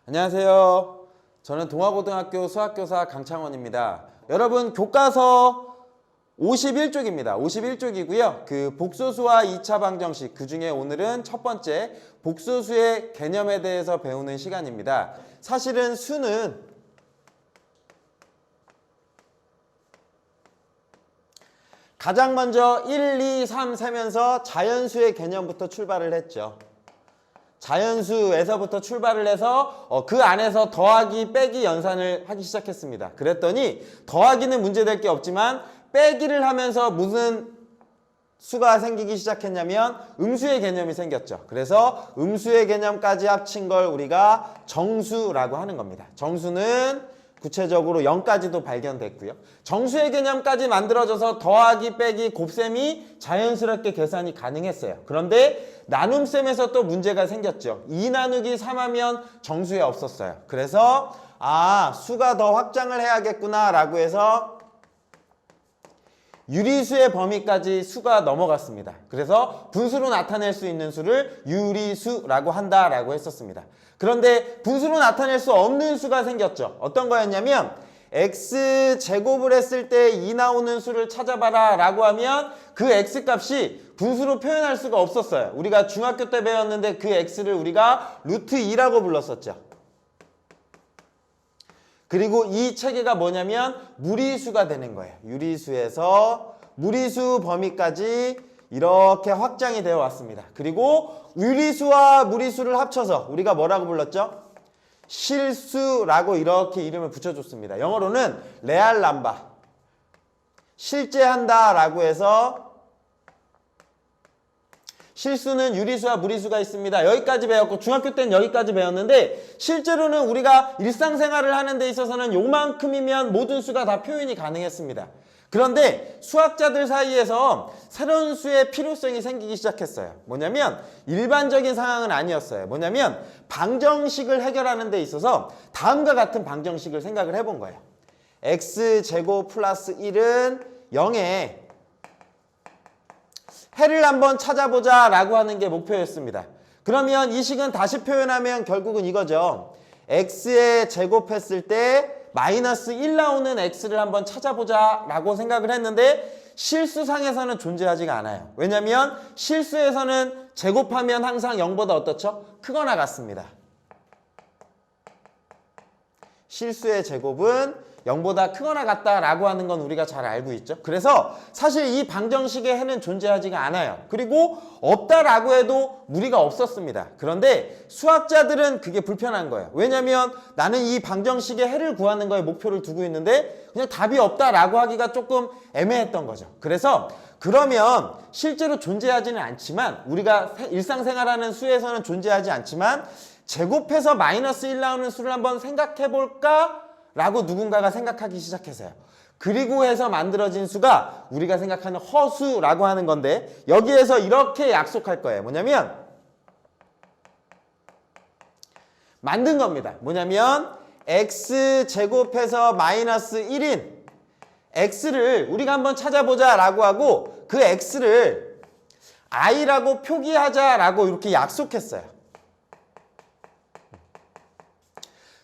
안녕하세요. 저는 동화고등학교 수학교사 강창원입니다. 여러분 교과서 51쪽입니다. 51쪽이고요. 그 복소수와 2차 방정식, 그 중에 오늘은 첫 번째 복소수의 개념에 대해서 배우는 시간입니다. 사실은 수는 가장 먼저 1, 2, 3 세면서 자연수의 개념부터 출발을 했죠. 자연수에서부터 출발을 해서 그 안에서 더하기, 빼기, 연산을 하기 시작했습니다. 그랬더니 더하기는 문제될 게 없지만 빼기를 하면서 무슨 수가 생기기 시작했냐면 음수의 개념이 생겼죠. 그래서 음수의 개념까지 합친 걸 우리가 정수라고 하는 겁니다. 정수는 구체적으로 0까지도 발견됐고요. 정수의 개념까지 만들어져서 더하기, 빼기, 곱셈이 자연스럽게 계산이 가능했어요. 그런데 나눔셈에서 또 문제가 생겼죠. 2 나누기 3 하면 정수에 없었어요. 그래서 수가 더 확장을 해야겠구나 라고 해서 유리수의 범위까지 수가 넘어갔습니다. 그래서 분수로 나타낼 수 있는 수를 유리수라고 한다라고 했었습니다. 그런데 분수로 나타낼 수 없는 수가 생겼죠. 어떤 거였냐면 x제곱을 했을 때 2 나오는 수를 찾아봐라 라고 하면 그 x값이 분수로 표현할 수가 없었어요. 우리가 중학교 때 배웠는데 그 x를 우리가 루트 2라고 불렀었죠. 그리고 이 체계가 뭐냐면 무리수가 되는 거예요. 유리수에서 무리수 범위까지 이렇게 확장이 되어 왔습니다. 그리고 유리수와 무리수를 합쳐서 우리가 뭐라고 불렀죠? 실수라고 이렇게 이름을 붙여줬습니다. 영어로는 레알 남바, 실제 한다라고 해서 실수는 유리수와 무리수가 있습니다. 여기까지 배웠고 중학교 때는 여기까지 배웠는데 실제로는 우리가 일상생활을 하는 데 있어서는 요만큼이면 모든 수가 다 표현이 가능했습니다. 그런데 수학자들 사이에서 새로운 수의 필요성이 생기기 시작했어요. 뭐냐면 일반적인 상황은 아니었어요. 뭐냐면 방정식을 해결하는 데 있어서 다음과 같은 방정식을 생각을 해본 거예요. x제곱 플러스 1은 0에 해를 한번 찾아보자 라고 하는 게 목표였습니다. 그러면 이 식은 다시 표현하면 결국은 이거죠. x에 제곱했을 때 마이너스 1 나오는 x를 한번 찾아보자 라고 생각을 했는데 실수상에서는 존재하지가 않아요. 왜냐하면 실수에서는 제곱하면 항상 0보다 어떻죠? 크거나 같습니다. 실수의 제곱은 0보다 크거나 같다라고 하는 건 우리가 잘 알고 있죠. 그래서 사실 이 방정식의 해는 존재하지가 않아요. 그리고 없다라고 해도 무리가 없었습니다. 그런데 수학자들은 그게 불편한 거예요. 왜냐하면 나는 이 방정식의 해를 구하는 거에 목표를 두고 있는데 그냥 답이 없다라고 하기가 조금 애매했던 거죠. 그래서 그러면 실제로 존재하지는 않지만 우리가 일상생활하는 수에서는 존재하지 않지만 제곱해서 마이너스 1 나오는 수를 한번 생각해 볼까? 라고 누군가가 생각하기 시작해서요. 그리고 해서 만들어진 수가 우리가 생각하는 허수라고 하는 건데 여기에서 이렇게 약속할 거예요. 뭐냐면 만든 겁니다. 뭐냐면 x제곱해서 마이너스 1인 x를 우리가 한번 찾아보자 라고 하고 그 x를 i라고 표기하자 라고 이렇게 약속했어요.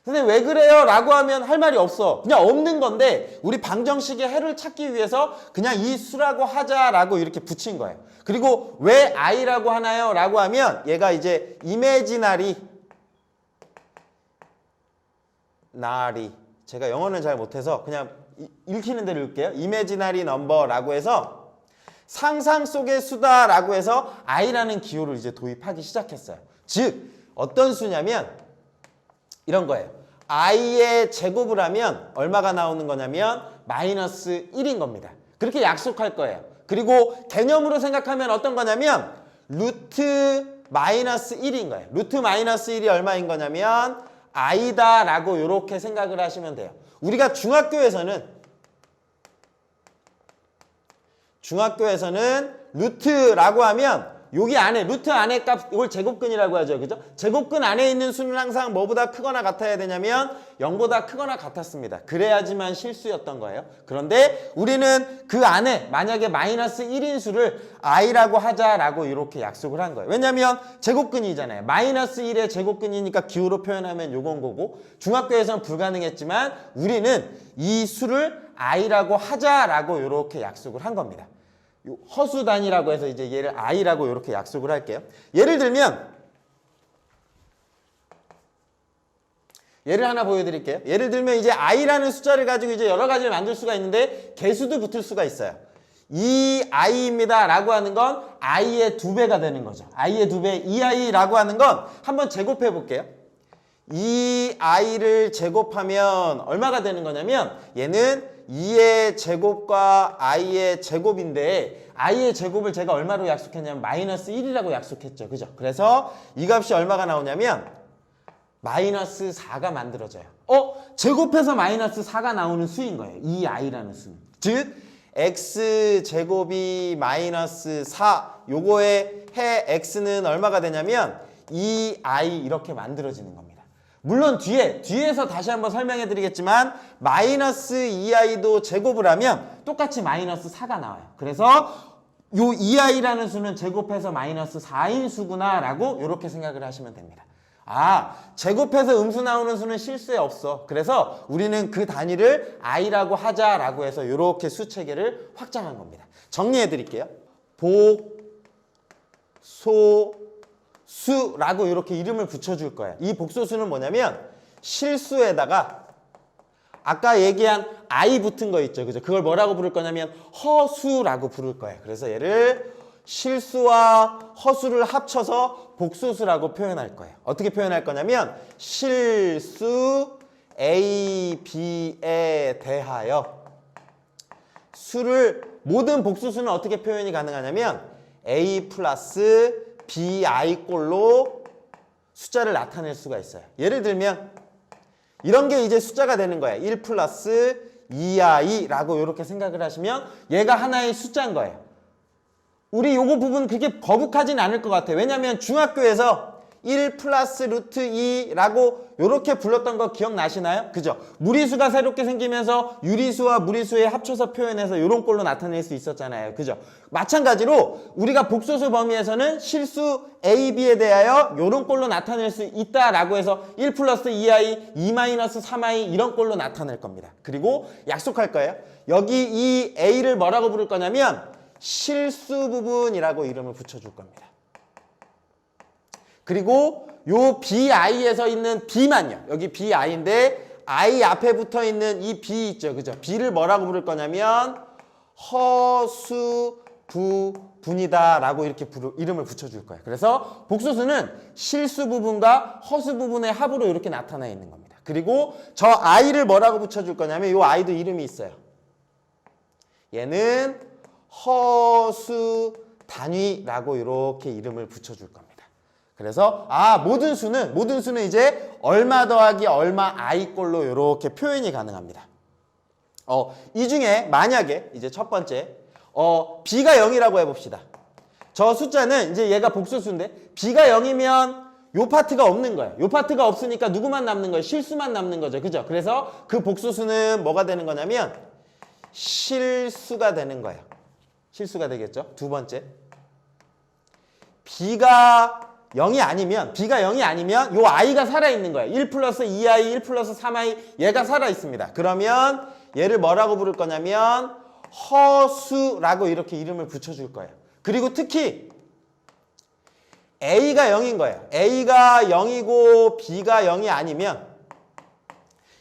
근데 왜 그래요? 라고 하면 할 말이 없어. 그냥 없는 건데 우리 방정식의 해를 찾기 위해서 그냥 이 수라고 하자라고 이렇게 붙인 거예요. 그리고 왜 i라고 하나요? 라고 하면 얘가 이제 이미지너리 나리, 제가 영어는 잘 못해서 그냥 읽히는 대로 읽을게요. 이미지너리 넘버라고 해서 상상 속의 수다라고 해서 i라는 기호를 이제 도입하기 시작했어요. 즉 어떤 수냐면 이런 거예요. i의 제곱을 하면 얼마가 나오는 거냐면 마이너스 1인 겁니다. 그렇게 약속할 거예요. 그리고 개념으로 생각하면 어떤 거냐면 루트 마이너스 1인 거예요. 루트 마이너스 1이 얼마인 거냐면 i다 라고 이렇게 생각을 하시면 돼요. 우리가 중학교에서는 루트라고 하면 여기 안에 루트 안에 값 이걸 제곱근이라고 하죠. 그죠? 제곱근 안에 있는 수는 항상 뭐보다 크거나 같아야 되냐면 0보다 크거나 같았습니다. 그래야지만 실수였던 거예요. 그런데 우리는 그 안에 만약에 마이너스 1인 수를 i라고 하자라고 이렇게 약속을 한 거예요. 왜냐면 제곱근이잖아요. 마이너스 1의 제곱근이니까 기호로 표현하면 요건 거고 중학교에서는 불가능했지만 우리는 이 수를 i라고 하자라고 이렇게 약속을 한 겁니다. 허수 단위라고 해서 이제 얘를 i라고 이렇게 약속을 할게요. 예를 들면 예를 하나 보여드릴게요. 예를 들면 이제 i라는 숫자를 가지고 이제 여러 가지를 만들 수가 있는데 개수도 붙을 수가 있어요. 이 i입니다 라고 하는 건 i의 2배가 되는 거죠. i의 2배, 이 i라고 하는 건 한번 제곱해 볼게요. 이 i를 제곱하면 얼마가 되는 거냐면 얘는 2의 제곱과 i의 제곱인데 i의 제곱을 제가 얼마로 약속했냐면 마이너스 1이라고 약속했죠. 그죠? 그래서 이 값이 얼마가 나오냐면 마이너스 4가 만들어져요. 제곱해서 마이너스 4가 나오는 수인 거예요. 이 i라는 수는. 즉 x제곱이 마이너스 4 요거의 해 x는 얼마가 되냐면 2i 이렇게 만들어지는 겁니다. 물론 뒤에서 다시 한번 설명해 드리겠지만 마이너스 2i도 제곱을 하면 똑같이 마이너스 4가 나와요. 그래서 요 2i라는 수는 제곱해서 마이너스 4인 수구나 라고 이렇게 생각을 하시면 됩니다. 제곱해서 음수 나오는 수는 실수에 없어. 그래서 우리는 그 단위를 i라고 하자라고 해서 이렇게 수 체계를 확장한 겁니다. 정리해 드릴게요. 복소수라고 이렇게 이름을 붙여줄 거예요. 이 복소수는 뭐냐면 실수에다가 아까 얘기한 i 붙은 거 있죠. 그죠? 그걸 뭐라고 부를 거냐면 허수라고 부를 거예요. 그래서 얘를 실수와 허수를 합쳐서 복소수라고 표현할 거예요. 어떻게 표현할 거냐면 실수 A, B에 대하여 수를 모든 복소수는 어떻게 표현이 가능하냐면 A 플러스 BI 꼴로 숫자를 나타낼 수가 있어요. 예를 들면 이런 게 이제 숫자가 되는 거예요. 1 플러스 2i라고 이렇게 생각을 하시면 얘가 하나의 숫자인 거예요. 우리 요거 부분 그렇게 거북하진 않을 것 같아요. 왜냐면 중학교에서 1 플러스 루트 2라고 요렇게 불렀던 거 기억나시나요? 그죠? 무리수가 새롭게 생기면서 유리수와 무리수에 합쳐서 표현해서 요런 꼴로 나타낼 수 있었잖아요. 그죠? 마찬가지로 우리가 복소수 범위에서는 실수 A, B에 대하여 요런 꼴로 나타낼 수 있다라고 해서 1 플러스 2i, 2 마이너스 3i 이런 꼴로 나타낼 겁니다. 그리고 약속할 거예요. 여기 이 A를 뭐라고 부를 거냐면 실수 부분이라고 이름을 붙여줄 겁니다. 그리고 요 bi에서 있는 b만요. 여기 bi인데 i 앞에 붙어 있는 이 b 있죠. 그죠? b를 뭐라고 부를 거냐면 허수부분이다 라고 이렇게 이름을 붙여줄 거예요. 그래서 복소수는 실수 부분과 허수 부분의 합으로 이렇게 나타나 있는 겁니다. 그리고 저 i를 뭐라고 붙여줄 거냐면 요 i도 이름이 있어요. 얘는 허수 단위라고 이렇게 이름을 붙여줄 겁니다. 그래서 모든 수는 이제 얼마 더하기 얼마 i 꼴로 이렇게 표현이 가능합니다. 이 중에 만약에 이제 첫 번째 b가 0이라고 해봅시다. 저 숫자는 이제 얘가 복소수인데 b가 0이면 요 파트가 없는 거예요. 요 파트가 없으니까 누구만 남는 거예요? 실수만 남는 거죠. 그죠? 그래서 그 복소수는 뭐가 되는 거냐면 실수가 되는 거예요. 실수가 되겠죠. 두 번째, b가 0이 아니면 요 i가 살아있는 거예요. 1 플러스 2i, 1 플러스 3i 얘가 살아있습니다. 그러면 얘를 뭐라고 부를 거냐면 허수라고 이렇게 이름을 붙여줄 거예요. 그리고 특히 a가 0인 거예요. a가 0이고 b가 0이 아니면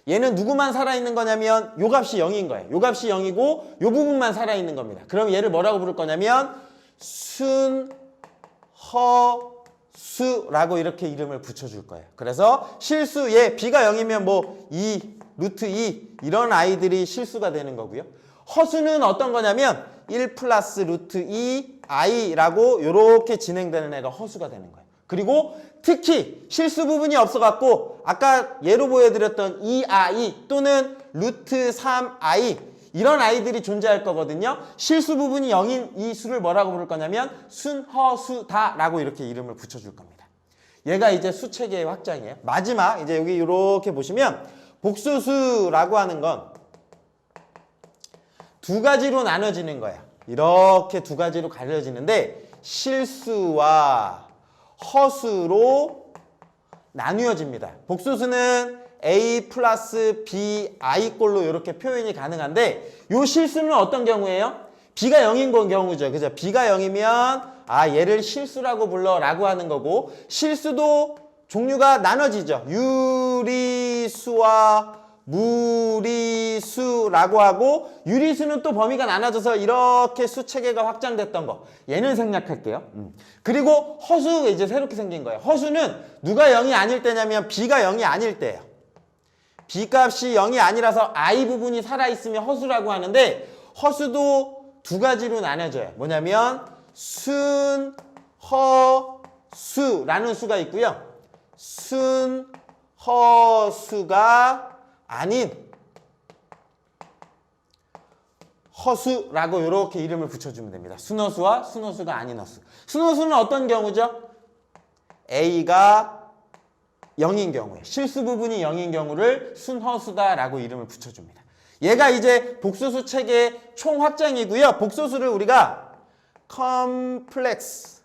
얘는 누구만 살아있는 거냐면 요 값이 0인 거예요. 요 값이 0이고 요 부분만 살아있는 겁니다. 그럼 얘를 뭐라고 부를 거냐면 순허수라고 이렇게 이름을 붙여줄 거예요. 그래서 실수, b가 0이면 뭐 2, 루트 2 이런 아이들이 실수가 되는 거고요. 허수는 어떤 거냐면 1 플러스 루트 2i라고 이렇게 진행되는 애가 허수가 되는 거예요. 그리고 특히 실수 부분이 없어갖고 아까 예로 보여드렸던 2i 또는 루트 3i 이런 아이들이 존재할 거거든요. 실수 부분이 0인 이 수를 뭐라고 부를 거냐면 순허수다라고 이렇게 이름을 붙여줄 겁니다. 얘가 이제 수체계의 확장이에요. 마지막 이제 여기 이렇게 보시면 복소수라고 하는 건 두 가지로 나눠지는 거야. 이렇게 두 가지로 가려지는데 실수와 허수로 나뉘어집니다. 복소수는 A 플러스 B I꼴로 이렇게 표현이 가능한데 요 실수는 어떤 경우예요? B가 0인 경우죠. 그죠? B가 0이면 얘를 실수라고 불러 라고 하는 거고 실수도 종류가 나눠지죠. 유리수와 무리수라고 하고 유리수는 또 범위가 나눠져서 이렇게 수체계가 확장됐던 거 얘는 생략할게요. 그리고 허수 이제 새롭게 생긴 거예요. 허수는 누가 0이 아닐 때냐면 B가 0이 아닐 때예요. B 값이 0이 아니라서 I 부분이 살아있으면 허수라고 하는데 허수도 두 가지로 나눠져요. 뭐냐면 순, 허, 수라는 수가 있고요. 순, 허, 수가 아닌 허수라고 이렇게 이름을 붙여주면 됩니다. 순허수와 순허수가 아닌 허수. 순허수는 어떤 경우죠? A가 0인 경우에 실수 부분이 0인 경우를 순허수다라고 이름을 붙여줍니다. 얘가 이제 복소수 체계의 총 확장이고요. 복소수를 우리가 컴플렉스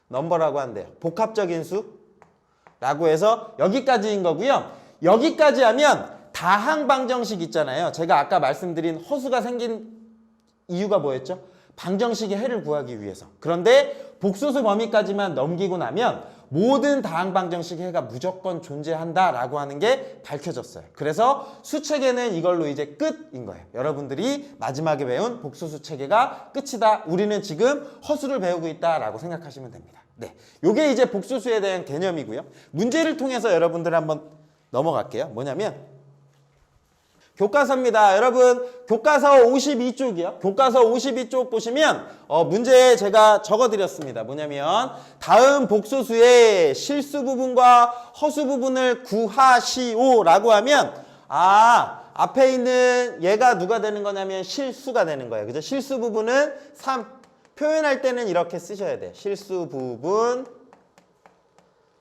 넘버라고 한대요. 복합적인 수라고 해서 여기까지인 거고요. 여기까지 하면 다항 방정식 있잖아요. 제가 아까 말씀드린 허수가 생긴 이유가 뭐였죠? 방정식의 해를 구하기 위해서. 그런데 복소수 범위까지만 넘기고 나면 모든 다항 방정식의 해가 무조건 존재한다라고 하는 게 밝혀졌어요. 그래서 수체계는 이걸로 이제 끝인 거예요. 여러분들이 마지막에 배운 복소수 체계가 끝이다. 우리는 지금 허수를 배우고 있다라고 생각하시면 됩니다. 네, 요게 이제 복소수에 대한 개념이고요. 문제를 통해서 여러분들 한번 넘어갈게요. 뭐냐면 교과서입니다. 여러분 교과서 52쪽이요. 교과서 52쪽 보시면 문제에 제가 적어드렸습니다. 뭐냐면 다음 복소수의 실수 부분과 허수 부분을 구하시오라고 하면 앞에 있는 얘가 누가 되는 거냐면 실수가 되는 거예요. 그죠? 실수 부분은 3. 표현할 때는 이렇게 쓰셔야 돼요. 실수 부분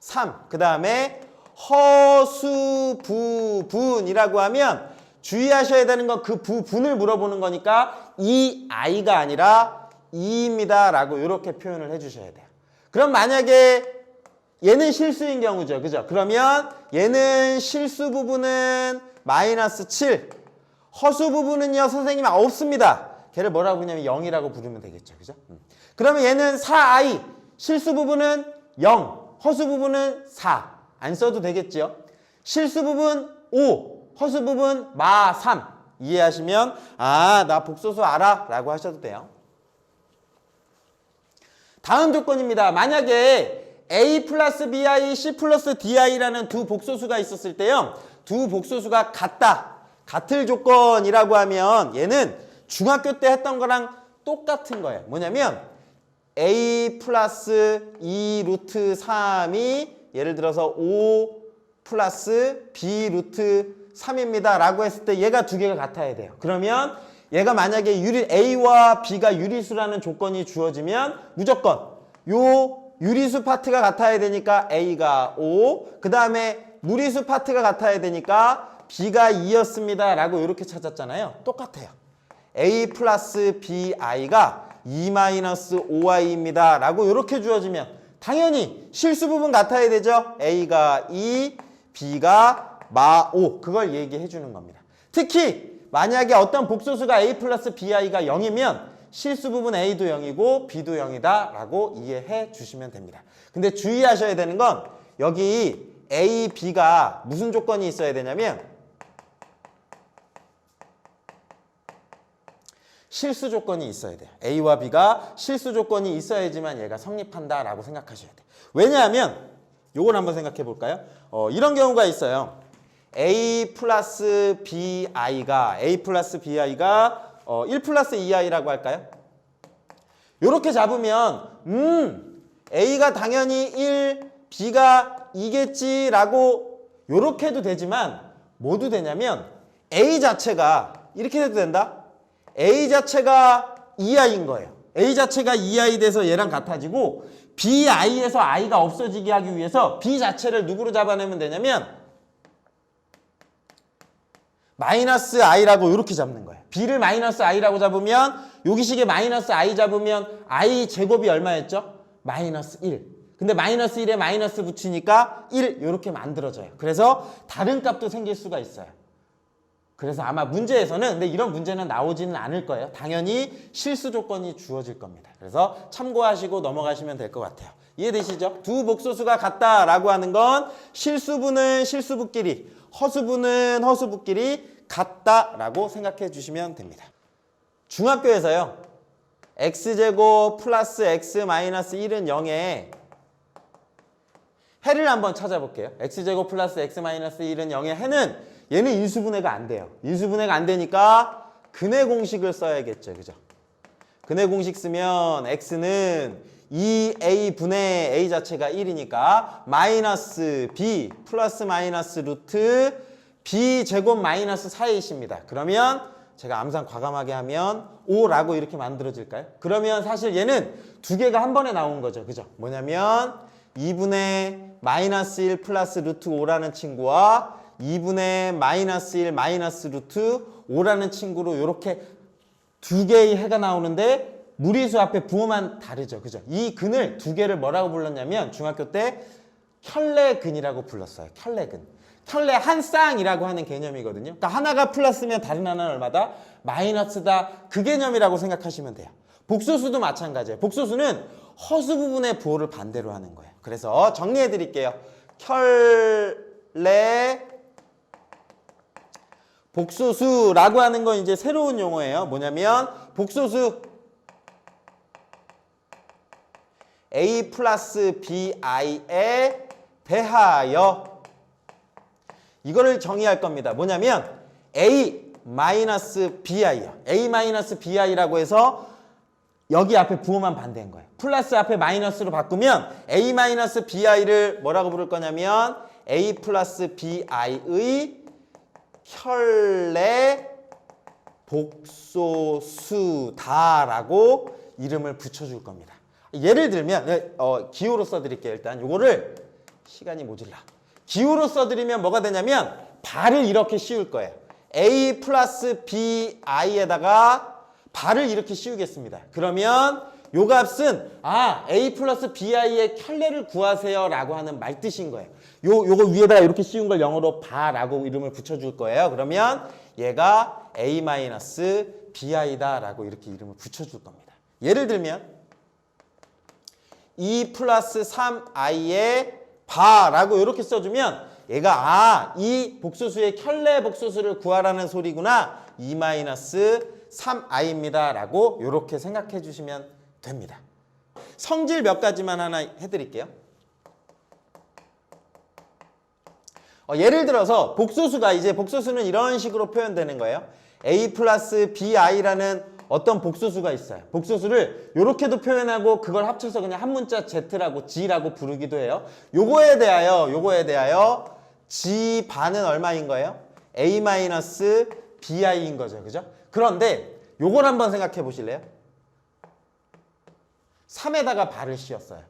3. 그 다음에 허수 부분이라고 하면 주의하셔야 되는 건 그 부분을 물어보는 거니까 이 I가 아니라 E입니다 라고 이렇게 표현을 해주셔야 돼요. 그럼 만약에 얘는 실수인 경우죠. 그죠? 그러면 얘는 실수 부분은 마이너스 7 허수 부분은요 선생님 없습니다. 걔를 뭐라고 부르냐면 0이라고 부르면 되겠죠. 그죠? 그러면 얘는 4I 실수 부분은 0 허수 부분은 4 안 써도 되겠죠? 실수 부분 5 허수 부분 마 3 이해하시면 나 복소수 알아 라고 하셔도 돼요. 다음 조건입니다. 만약에 A 플러스 BI, C 플러스 DI라는 두 복소수가 있었을 때요. 두 복소수가 같을 조건이라고 하면 얘는 중학교 때 했던 거랑 똑같은 거예요. 뭐냐면 A 플러스 2 루트 3이 예를 들어서 5 플러스 B 루트 3입니다 라고 했을 때 얘가 두 개가 같아야 돼요. 그러면 얘가 만약에 A와 B가 유리수라는 조건이 주어지면 무조건 요 유리수 파트가 같아야 되니까 A가 5 그 다음에 무리수 파트가 같아야 되니까 B가 2였습니다 라고 이렇게 찾았잖아요. 똑같아요. A 플러스 BI가 2 마이너스 5I입니다 라고 이렇게 주어지면 당연히 실수 부분 같아야 되죠. A가 2, B가 마 5 그걸 얘기해 주는 겁니다. 특히 만약에 어떤 복소수가 A 플러스 BI가 0이면 실수 부분 A도 0이고 B도 0이다 라고 이해해 주시면 됩니다. 근데 주의하셔야 되는 건 여기 A, B가 무슨 조건이 있어야 되냐면 실수 조건이 있어야 돼요. A와 B가 실수 조건이 있어야지만 얘가 성립한다 라고 생각하셔야 돼요. 왜냐하면 요걸 한번 생각해 볼까요? 이런 경우가 있어요. A 플러스 BI가 1 플러스 2I라고 할까요? 요렇게 잡으면 A가 당연히 1, B가 2겠지 라고 요렇게 해도 되지만 뭐도 되냐면 A 자체가 이렇게 돼도 된다. A 자체가 2i인 거예요. A 자체가 2i 돼서 얘랑 같아지고 bi에서 i가 없어지게 하기 위해서 b 자체를 누구로 잡아내면 되냐면 마이너스 i라고 이렇게 잡는 거예요. b를 마이너스 i라고 잡으면 여기식에 마이너스 i 잡으면 i 제곱이 얼마였죠? 마이너스 1. 근데 마이너스 1에 마이너스 붙이니까 1 이렇게 만들어져요. 그래서 다른 값도 생길 수가 있어요. 그래서 아마 문제에서는 근데 이런 문제는 나오지는 않을 거예요. 당연히 실수 조건이 주어질 겁니다. 그래서 참고하시고 넘어가시면 될 것 같아요. 이해되시죠? 두 복소수가 같다라고 하는 건 실수분은 실수부끼리, 허수분은 허수부끼리 같다라고 생각해 주시면 됩니다. 중학교에서요. x제곱 플러스 x 마이너스 1은 0에 해를 한번 찾아볼게요. x제곱 플러스 x 마이너스 1은 0의 해는 얘는 인수분해가 안 돼요. 인수분해가 안 되니까 근해 공식을 써야겠죠. 그죠? 근해 공식 쓰면 x는 2a 분의 a 자체가 1이니까 마이너스 b 플러스 마이너스 루트 b 제곱 마이너스 4a입니다. 그러면 제가 암산 과감하게 하면 5라고 이렇게 만들어질까요? 그러면 사실 얘는 두 개가 한 번에 나온 거죠. 그죠? 뭐냐면 2분의 마이너스 1 플러스 루트 5라는 친구와 2분의 마이너스 1 마이너스 루트 5라는 친구로 이렇게 두 개의 해가 나오는데 무리수 앞에 부호만 다르죠. 그죠? 이 근을 두 개를 뭐라고 불렀냐면 중학교 때 켤레근이라고 불렀어요. 켤레근. 켤레 한 쌍이라고 하는 개념이거든요. 그러니까 하나가 플러스면 다른 하나는 얼마다? 마이너스다. 그 개념이라고 생각하시면 돼요. 복소수도 마찬가지예요. 복소수는 허수 부분의 부호를 반대로 하는 거예요. 그래서 정리해 드릴게요. 켤레 복소수라고 하는 건 이제 새로운 용어예요. 뭐냐면 복소수 a 플러스 bi에 대하여 이거를 정의할 겁니다. 뭐냐면 a 마이너스 bi요. a 마이너스 bi라고 해서 여기 앞에 부호만 반대인 거예요. 플러스 앞에 마이너스로 바꾸면 a 마이너스 bi를 뭐라고 부를 거냐면 a 플러스 bi의 켤레 복소수다라고 이름을 붙여줄 겁니다. 예를 들면 기호로 써드릴게요. 일단 요거를 시간이 모질라. 기호로 써드리면 뭐가 되냐면 발을 이렇게 씌울 거예요. a 플러스 bi에다가 발을 이렇게 씌우겠습니다. 그러면 요 값은 a 플러스 bi의 켤레를 구하세요 라고 하는 말뜻인 거예요. 요거 위에다가 이렇게 씌운 걸 영어로 바라고 이름을 붙여줄 거예요. 그러면 얘가 a 마이너스 bi다 라고 이렇게 이름을 붙여줄 겁니다. 예를 들면 2 플러스 3i의 바라고 이렇게 써주면 얘가 이 복소수의 켤레 복소수를 구하라는 소리구나. 2 마이너스 3i입니다 라고 이렇게 생각해 주시면 됩니다. 성질 몇 가지만 하나 해드릴게요. 예를 들어서 복소수가 이제 복소수는 이런 식으로 표현되는 거예요. a 플러스 bi라는 어떤 복소수가 있어요. 복소수를 이렇게도 표현하고 그걸 합쳐서 그냥 한 문자 z라고 g라고 부르기도 해요. 요거에 대하여 g 반은 얼마인 거예요? a 마이너스 bi인 거죠. 그죠? 그런데 요걸 한번 생각해 보실래요? 3에다가 발을 씌웠어요.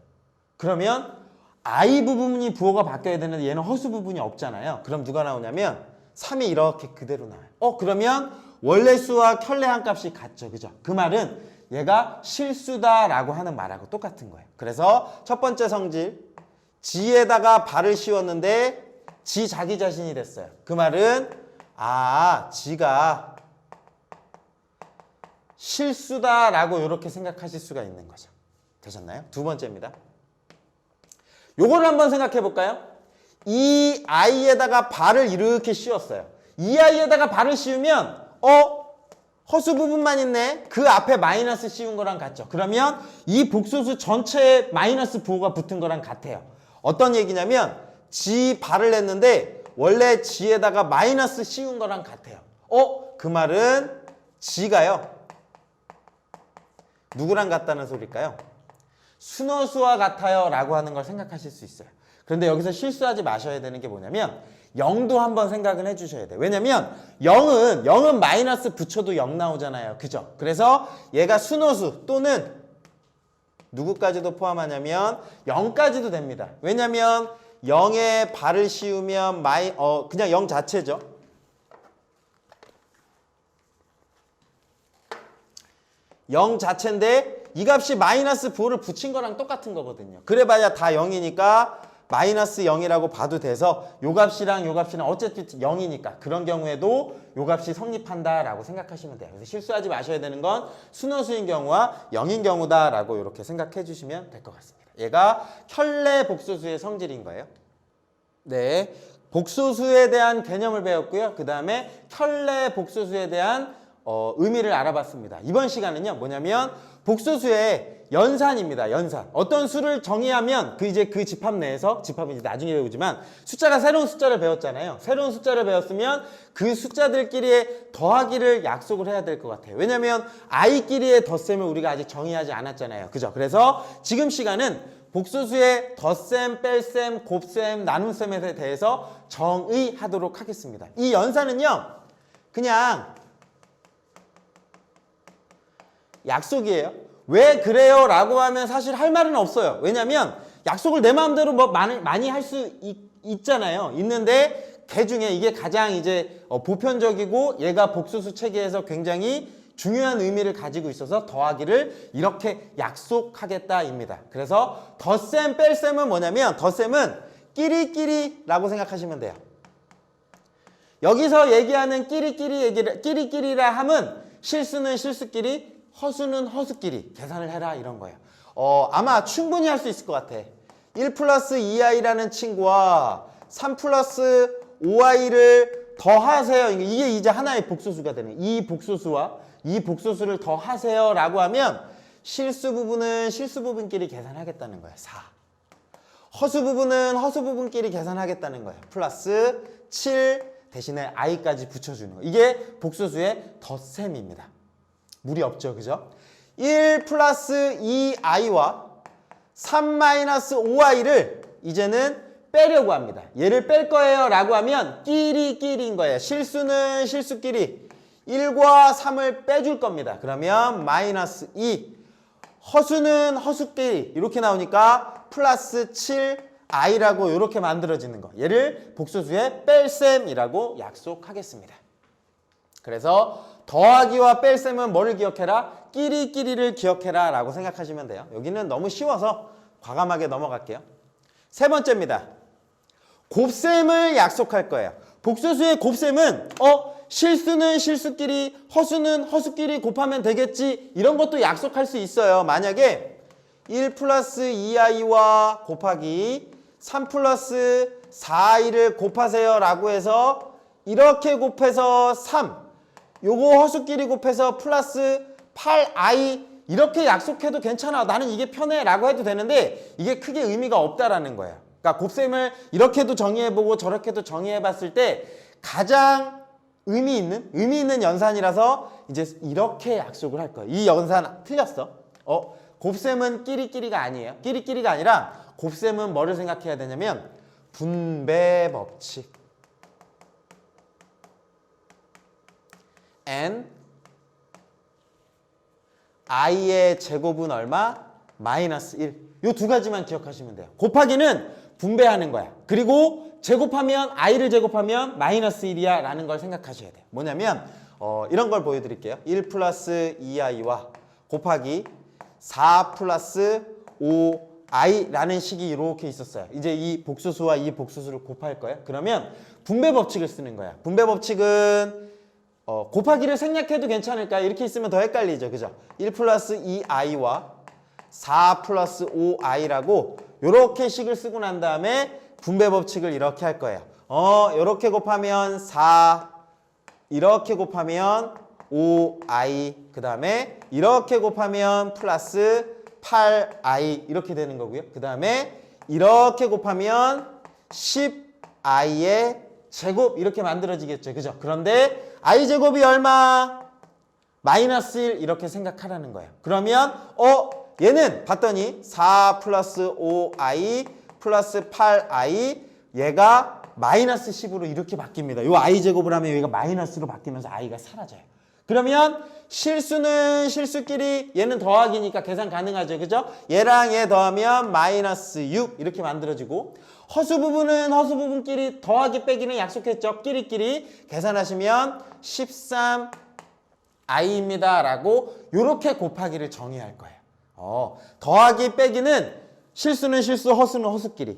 그러면 i 부분이 부호가 바뀌어야 되는데 얘는 허수 부분이 없잖아요. 그럼 누가 나오냐면 3이 이렇게 그대로 나와요. 그러면 원래 수와 켤레 한 값이 같죠. 그죠? 그 말은 얘가 실수다라고 하는 말하고 똑같은 거예요. 그래서 첫 번째 성질 g에다가 발을 씌웠는데 g 자기 자신이 됐어요. 그 말은 g가 실수다라고 이렇게 생각하실 수가 있는 거죠. 되셨나요? 두 번째입니다. 요거를 한번 생각해 볼까요? 이 i에다가 발을 이렇게 씌웠어요. 이 i에다가 발을 씌우면 허수 부분만 있네. 그 앞에 마이너스 씌운 거랑 같죠. 그러면 이 복소수 전체에 마이너스 부호가 붙은 거랑 같아요. 어떤 얘기냐면 g 발을 냈는데 원래 g에다가 마이너스 씌운 거랑 같아요. 그 말은 g가요. 누구랑 같다는 소리일까요? 순호수와 같아요 라고 하는 걸 생각하실 수 있어요. 그런데 여기서 실수하지 마셔야 되는 게 뭐냐면 0도 한번 생각을 해주셔야 돼요. 왜냐면 0은 마이너스 붙여도 0 나오잖아요. 그죠? 그래서 얘가 순호수 또는 누구까지도 포함하냐면 0까지도 됩니다. 왜냐면 0에 발을 씌우면 그냥 0 자체죠. 0 자체인데 이 값이 마이너스 부호를 붙인 거랑 똑같은 거거든요. 그래봐야 다 0이니까 마이너스 0이라고 봐도 돼서 요 값이랑 요 값이랑 어쨌든 0이니까 그런 경우에도 요 값이 성립한다라고 생각하시면 돼요. 그래서 실수하지 마셔야 되는 건 순호수인 경우와 0인 경우다라고 이렇게 생각해 주시면 될 것 같습니다. 얘가 켤레 복소수의 성질인 거예요. 네, 복소수에 대한 개념을 배웠고요. 그 다음에 켤레 복소수에 대한 의미를 알아봤습니다. 이번 시간은요 뭐냐면 복소수의 연산입니다. 연산. 어떤 수를 정의하면 그 집합 내에서 집합은 이제 나중에 배우지만 숫자가 새로운 숫자를 배웠잖아요. 새로운 숫자를 배웠으면 그 숫자들끼리의 더하기를 약속을 해야 될 것 같아요. 왜냐면 i끼리의 덧셈을 우리가 아직 정의하지 않았잖아요. 그죠? 그래서 지금 시간은 복소수의 덧셈, 뺄셈, 곱셈, 나눗셈에 대해서 정의하도록 하겠습니다. 이 연산은요 그냥 약속이에요. 왜 그래요? 라고 하면 사실 할 말은 없어요. 왜냐면 약속을 내 마음대로 뭐 많이 할 수 있잖아요. 있는데 그 중에 이게 가장 이제 보편적이고 얘가 복소수 체계에서 굉장히 중요한 의미를 가지고 있어서 더하기를 이렇게 약속하겠다입니다. 그래서 덧셈, 뺄셈은 뭐냐면 덧셈은 끼리끼리라고 생각하시면 돼요. 여기서 얘기하는 끼리끼리라 함은 실수는 실수끼리, 허수는 허수끼리 계산을 해라 이런 거예요. 아마 충분히 할 수 있을 것 같아. 1 플러스 2i라는 친구와 3 플러스 5i를 더하세요. 이게 이제 하나의 복소수가 되는 거예요. 이 복소수와 이 복소수를 더하세요 라고 하면 실수 부분은 실수 부분끼리 계산하겠다는 거예요. 4. 허수 부분은 허수 부분끼리 계산하겠다는 거예요. 플러스 7 대신에 i까지 붙여주는 거예요. 이게 복소수의 덧셈입니다. 무리 없죠, 그죠? 1 플러스 2i와 3 마이너스 5i를 이제는 빼려고 합니다. 얘를 뺄 거예요 라고 하면 끼리끼리인 거예요. 실수는 실수끼리 1과 3을 빼줄 겁니다. 그러면 마이너스 2 허수는 허수끼리 이렇게 나오니까 플러스 7i라고 이렇게 만들어지는 거. 얘를 복소수의 뺄셈이라고 약속하겠습니다. 그래서 더하기와 뺄셈은 뭐를 기억해라? 끼리끼리를 기억해라 라고 생각하시면 돼요. 여기는 너무 쉬워서 과감하게 넘어갈게요. 세 번째입니다. 곱셈을 약속할 거예요. 복소수의 곱셈은 실수는 실수끼리, 허수는 허수끼리 곱하면 되겠지 이런 것도 약속할 수 있어요. 만약에 1 플러스 2i와 곱하기 3 플러스 4i를 곱하세요 라고 해서 이렇게 곱해서 3 요거 허수끼리 곱해서 플러스 8i 이렇게 약속해도 괜찮아. 나는 이게 편해 라고 해도 되는데 이게 크게 의미가 없다라는 거예요. 그러니까 곱셈을 이렇게도 정의해보고 저렇게도 정의해봤을 때 가장 의미 있는 연산이라서 이제 이렇게 약속을 할 거예요. 이 연산 틀렸어. 곱셈은 끼리끼리가 아니에요. 끼리끼리가 아니라 곱셈은 뭐를 생각해야 되냐면 분배 법칙. n i의 제곱은 얼마? 마이너스 1. 요 두 가지만 기억하시면 돼요. 곱하기는 분배하는 거야. 그리고 제곱하면 i를 제곱하면 마이너스 1이야 라는 걸 생각하셔야 돼요. 뭐냐면 이런 걸 보여드릴게요. 1 플러스 2i와 곱하기 4 플러스 5i 라는 식이 이렇게 있었어요. 이제 이 복소수와 이 복소수를 곱할 거예요. 그러면 분배 법칙을 쓰는 거야. 분배 법칙은 곱하기를 생략해도 괜찮을까? 이렇게 있으면 더 헷갈리죠. 그죠? 1 플러스 2i와 4 플러스 5i라고 요렇게 식을 쓰고 난 다음에 분배 법칙을 이렇게 할 거예요. 요렇게 곱하면 4, 이렇게 곱하면 5i, 그 다음에 이렇게 곱하면 플러스 8i 이렇게 되는 거고요. 그 다음에 이렇게 곱하면 10i의 제곱 이렇게 만들어지겠죠. 그죠? 그런데 i 제곱이 얼마? 마이너스 1 이렇게 생각하라는 거예요. 그러면 얘는 봤더니 4 플러스 5i 플러스 8i 얘가 마이너스 10으로 이렇게 바뀝니다. 요 i제곱을 하면 여기가 마이너스로 바뀌면서 i가 사라져요. 그러면 실수는 실수끼리 얘는 더하기니까 계산 가능하죠. 그죠? 얘랑 얘 더하면 마이너스 6 이렇게 만들어지고 허수 부분은 허수 부분끼리 더하기 빼기는 약속했죠. 끼리끼리 계산하시면 13i입니다. 라고 이렇게 곱하기를 정의할 거예요. 더하기 빼기는 실수는 실수, 허수는 허수끼리.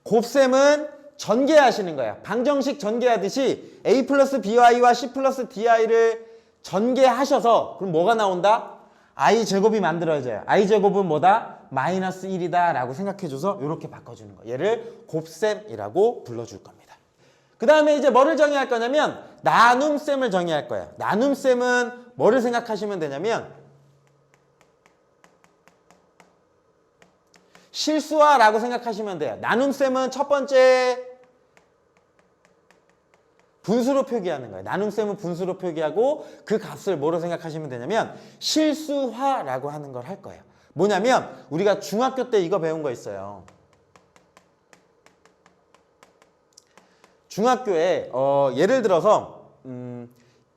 곱셈은 전개하시는 거야. 방정식 전개하듯이 a 플러스 by와 c 플러스 di를 전개하셔서 그럼 뭐가 나온다? i제곱이 만들어져요. i제곱은 뭐다? 마이너스 1이다 라고 생각해줘서 이렇게 바꿔주는 거예요. 얘를 곱셈이라고 불러줄 겁니다. 그 다음에 이제 뭐를 정의할 거냐면 나눔셈을 정의할 거예요. 나눔셈은 뭐를 생각하시면 되냐면 실수화라고 생각하시면 돼요. 나눔셈은 첫 번째 분수로 표기하는 거예요. 나눔셈은 분수로 표기하고 그 값을 뭐로 생각하시면 되냐면 실수화라고 하는 걸 할 거예요. 뭐냐면 우리가 중학교 때 이거 배운 거 있어요. 중학교에 예를 들어서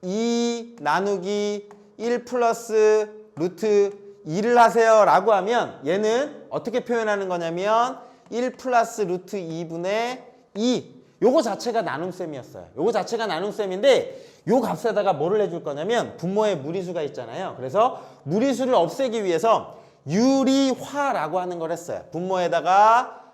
2 나누기 1 플러스 루트 2를 하세요 라고 하면 얘는 어떻게 표현하는 거냐면 1 플러스 루트 2분의 2 요거 자체가 나눔셈이었어요. 요거 자체가 나눔셈인데 요 값에다가 뭐를 해줄 거냐면 분모에 무리수가 있잖아요. 그래서 무리수를 없애기 위해서 유리화라고 하는 걸 했어요. 분모에다가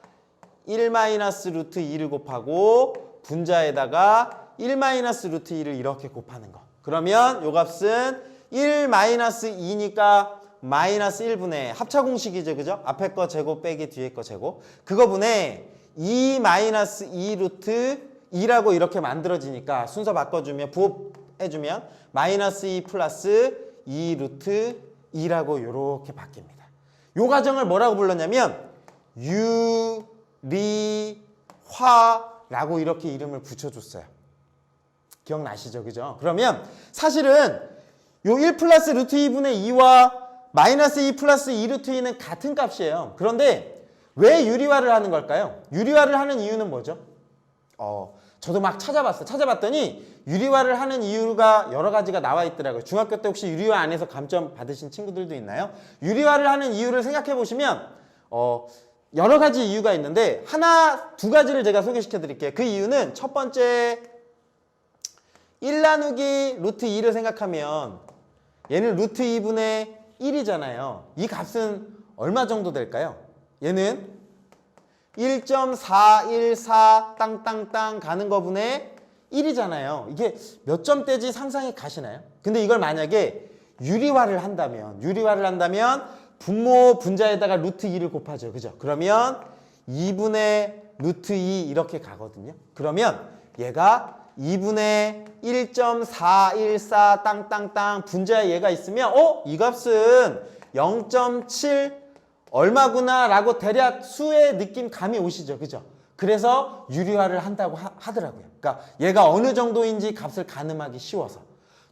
1 마이너스 루트 2를 곱하고 분자에다가 1 마이너스 루트 2를 이렇게 곱하는 거. 그러면 요 값은 1 마이너스 2니까 마이너스 1분의 합차 공식이죠. 그죠? 앞에 거 제곱 빼기 뒤에 거 제곱. 그거 분의 2 마이너스 2 루트 2라고 이렇게 만들어지니까 순서 바꿔주면 부업해주면 마이너스 2 플러스 2 루트 2라고 이렇게 바뀝니다. 요 과정을 뭐라고 불렀냐면 유리화라고 이렇게 이름을 붙여줬어요. 기억나시죠? 그죠? 그러면 사실은 요 1 플러스 루트 2분의 2와 마이너스 2 플러스 2 루트 2는 같은 값이에요. 그런데 왜 유리화를 하는 걸까요? 유리화를 하는 이유는 뭐죠? 저도 막 찾아봤어요. 찾아봤더니 유리화를 하는 이유가 여러 가지가 나와 있더라고요. 중학교 때 혹시 유리화 안에서 감점 받으신 친구들도 있나요? 유리화를 하는 이유를 생각해 보시면 여러 가지 이유가 있는데 두 가지를 제가 소개시켜 드릴게요. 그 이유는 첫 번째 1 나누기 루트 2를 생각하면 얘는 루트 2분의 1이잖아요. 이 값은 얼마 정도 될까요? 얘는 1.414 땅땅땅 가는 거분의 1이잖아요. 이게 몇 점대지 상상이 가시나요? 근데 이걸 만약에 유리화를 한다면 분모 분자에다가 루트 2를 곱하죠. 그죠? 그러면 2분의 루트 2 이렇게 가거든요. 그러면 얘가 2분의 1.414 땅땅땅 분자에 얘가 있으면 이 값은 0.7 얼마구나 라고 대략 수의 느낌 감이 오시죠. 그죠? 그래서 유리화를 한다고 하더라고요. 그러니까 얘가 어느 정도인지 값을 가늠하기 쉬워서.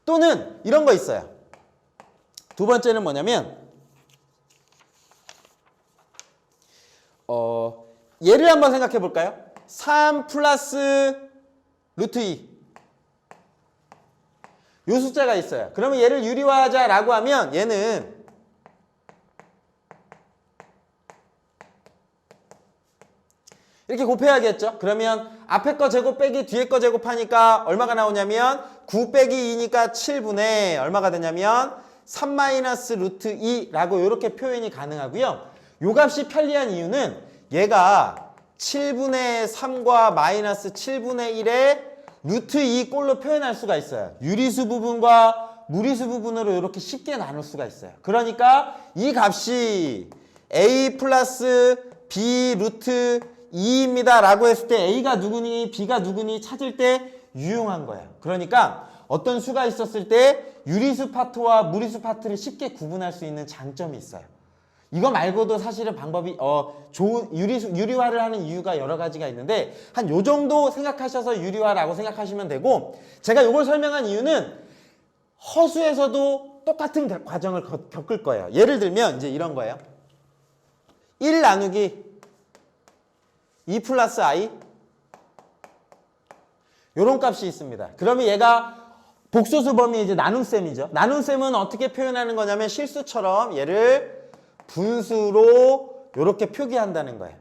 또는 이런 거 있어요. 두 번째는 뭐냐면 얘를 한번 생각해 볼까요? 3 플러스 루트 2 요 숫자가 있어요. 그러면 얘를 유리화하자라고 하면 얘는 이렇게 곱해야겠죠. 그러면 앞에 거 제곱 빼기 뒤에 거 제곱하니까 얼마가 나오냐면 9 빼기 2니까 7분의 얼마가 되냐면 3 마이너스 루트 2라고 이렇게 표현이 가능하고요. 요 값이 편리한 이유는 얘가 7분의 3과 마이너스 7분의 1의 루트 2 꼴로 표현할 수가 있어요. 유리수 부분과 무리수 부분으로 이렇게 쉽게 나눌 수가 있어요. 그러니까 이 값이 a 플러스 b 루트 2입니다 라고 했을 때 a가 누구니 b가 누구니 찾을 때 유용한 거예요. 그러니까 어떤 수가 있었을 때 유리수 파트와 무리수 파트를 쉽게 구분할 수 있는 장점이 있어요. 이거 말고도 사실은 방법이 좋은 유리화를 하는 이유가 여러 가지가 있는데 한 요 정도 생각하셔서 유리화라고 생각하시면 되고, 제가 이걸 설명한 이유는 허수에서도 똑같은 과정을 겪을 거예요. 예를 들면 이제 이런 거예요. 1 나누기 2 플러스 i 요런 값이 있습니다. 그러면 얘가 복소수 범위 이제 나눗셈이죠. 나눗셈은 어떻게 표현하는 거냐면 실수처럼 얘를 분수로 이렇게 표기한다는 거예요.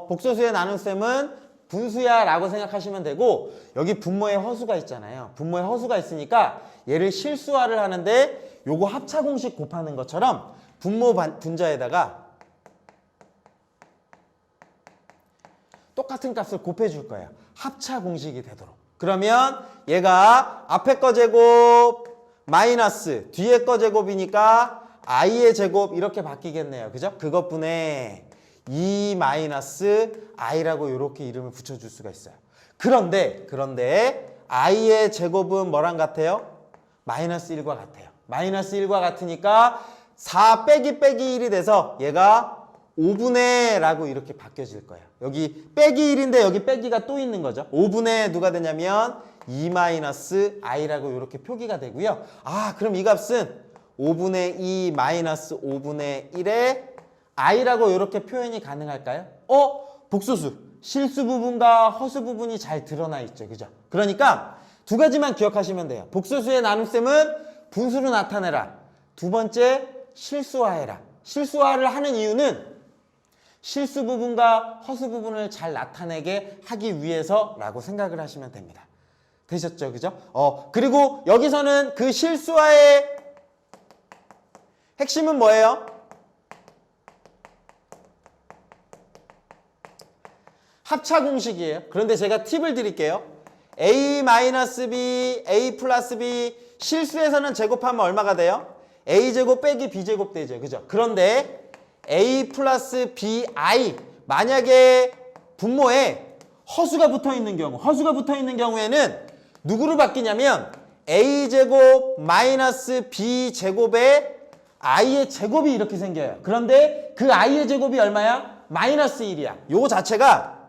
복소수의 나눗셈은 분수야 라고 생각하시면 되고, 여기 분모의 허수가 있잖아요. 분모의 허수가 있으니까 얘를 실수화를 하는데 요거 합차 공식 곱하는 것처럼 분모 분자에다가 똑같은 값을 곱해줄 거예요. 합차 공식이 되도록. 그러면 얘가 앞에 거 제곱 마이너스 뒤에 거 제곱이니까 i의 제곱 이렇게 바뀌겠네요. 그죠? 그것분에 2 마이너스 i라고 이렇게 이름을 붙여줄 수가 있어요. 그런데 i의 제곱은 뭐랑 같아요? 마이너스 1과 같아요. 마이너스 1과 같으니까 4 빼기 1이 돼서 얘가 5분의 라고 이렇게 바뀌어질 거예요. 여기 빼기 1인데 여기 빼기가 또 있는 거죠. 5분의 누가 되냐면 2 마이너스 i라고 이렇게 표기가 되고요. 그럼 이 값은 5분의 2 마이너스 5분의 1에 i라고 이렇게 표현이 가능할까요? 복소수. 실수 부분과 허수 부분이 잘 드러나 있죠. 그죠? 그러니까 두 가지만 기억하시면 돼요. 복소수의 나눗셈은 분수로 나타내라. 두 번째, 실수화해라. 실수화를 하는 이유는 실수 부분과 허수 부분을 잘 나타내게 하기 위해서라고 생각을 하시면 됩니다. 되셨죠? 그죠? 그리고 여기서는 그 실수화의 핵심은 뭐예요? 합차 공식이에요. 그런데 제가 팁을 드릴게요. a-b, a 플러스 b 실수에서는 제곱하면 얼마가 돼요? a제곱 빼기 b제곱 되죠. 그죠? 그런데 a 플러스 bi 만약에 분모에 허수가 붙어있는 경우에는 누구로 바뀌냐면 a제곱 마이너스 b제곱에 i의 제곱이 이렇게 생겨요. 그런데 그 i의 제곱이 얼마야? 마이너스 1이야. 요거 자체가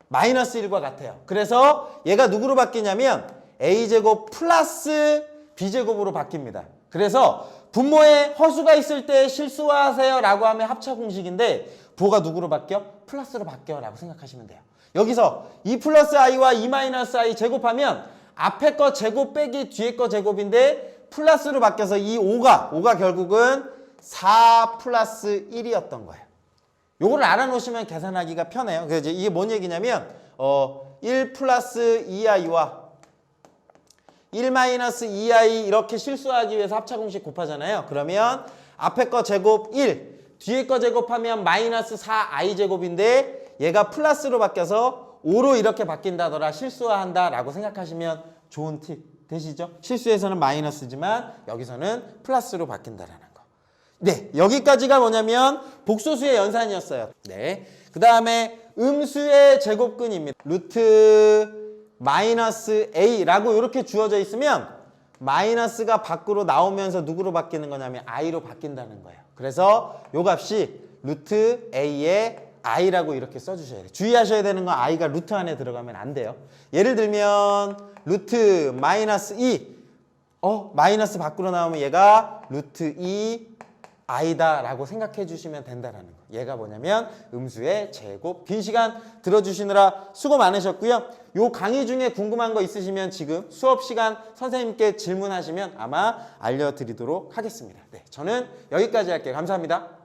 마이너스 1과 같아요. 그래서 얘가 누구로 바뀌냐면 a제곱 플러스 b제곱으로 바뀝니다. 그래서 분모에 허수가 있을 때 실수화하세요 라고 하면 합차 공식인데 부호가 누구로 바뀌어? 플러스로 바뀌어 라고 생각하시면 돼요. 여기서 2 플러스 i와 2 마이너스 i 제곱하면 앞에 거 제곱 빼기 뒤에 거 제곱인데 플러스로 바뀌어서 이 5가 결국은 4 플러스 1이었던 거예요. 요거를 알아놓으시면 계산하기가 편해요. 그래서 이게 뭔 얘기냐면 1 플러스 2i와 1 마이너스 2i 이렇게 실수하기 위해서 합차 공식 곱하잖아요. 그러면 앞에 거 제곱 1, 뒤에 거 제곱하면 마이너스 4i 제곱인데 얘가 플러스로 바뀌어서 5로 이렇게 바뀐다더라, 실수화한다 라고 생각하시면 좋은 팁 되시죠? 실수에서는 마이너스지만 여기서는 플러스로 바뀐다라는 거. 네, 여기까지가 뭐냐면 복소수의 연산이었어요. 네, 그 다음에 음수의 제곱근입니다. 루트 마이너스 a라고 이렇게 주어져 있으면 마이너스가 밖으로 나오면서 누구로 바뀌는 거냐면 i로 바뀐다는 거예요. 그래서 요 값이 루트 a의 i라고 이렇게 써주셔야 돼요. 주의하셔야 되는 건 i가 루트 안에 들어가면 안 돼요. 예를 들면 루트 마이너스 2 마이너스 밖으로 나오면 얘가 루트 2 i다 라고 생각해 주시면 된다라는 거. 얘가 뭐냐면 음수의 제곱. 긴 시간 들어주시느라 수고 많으셨고요. 요 강의 중에 궁금한 거 있으시면 지금 수업 시간 선생님께 질문하시면 아마 알려드리도록 하겠습니다. 네, 저는 여기까지 할게요. 감사합니다.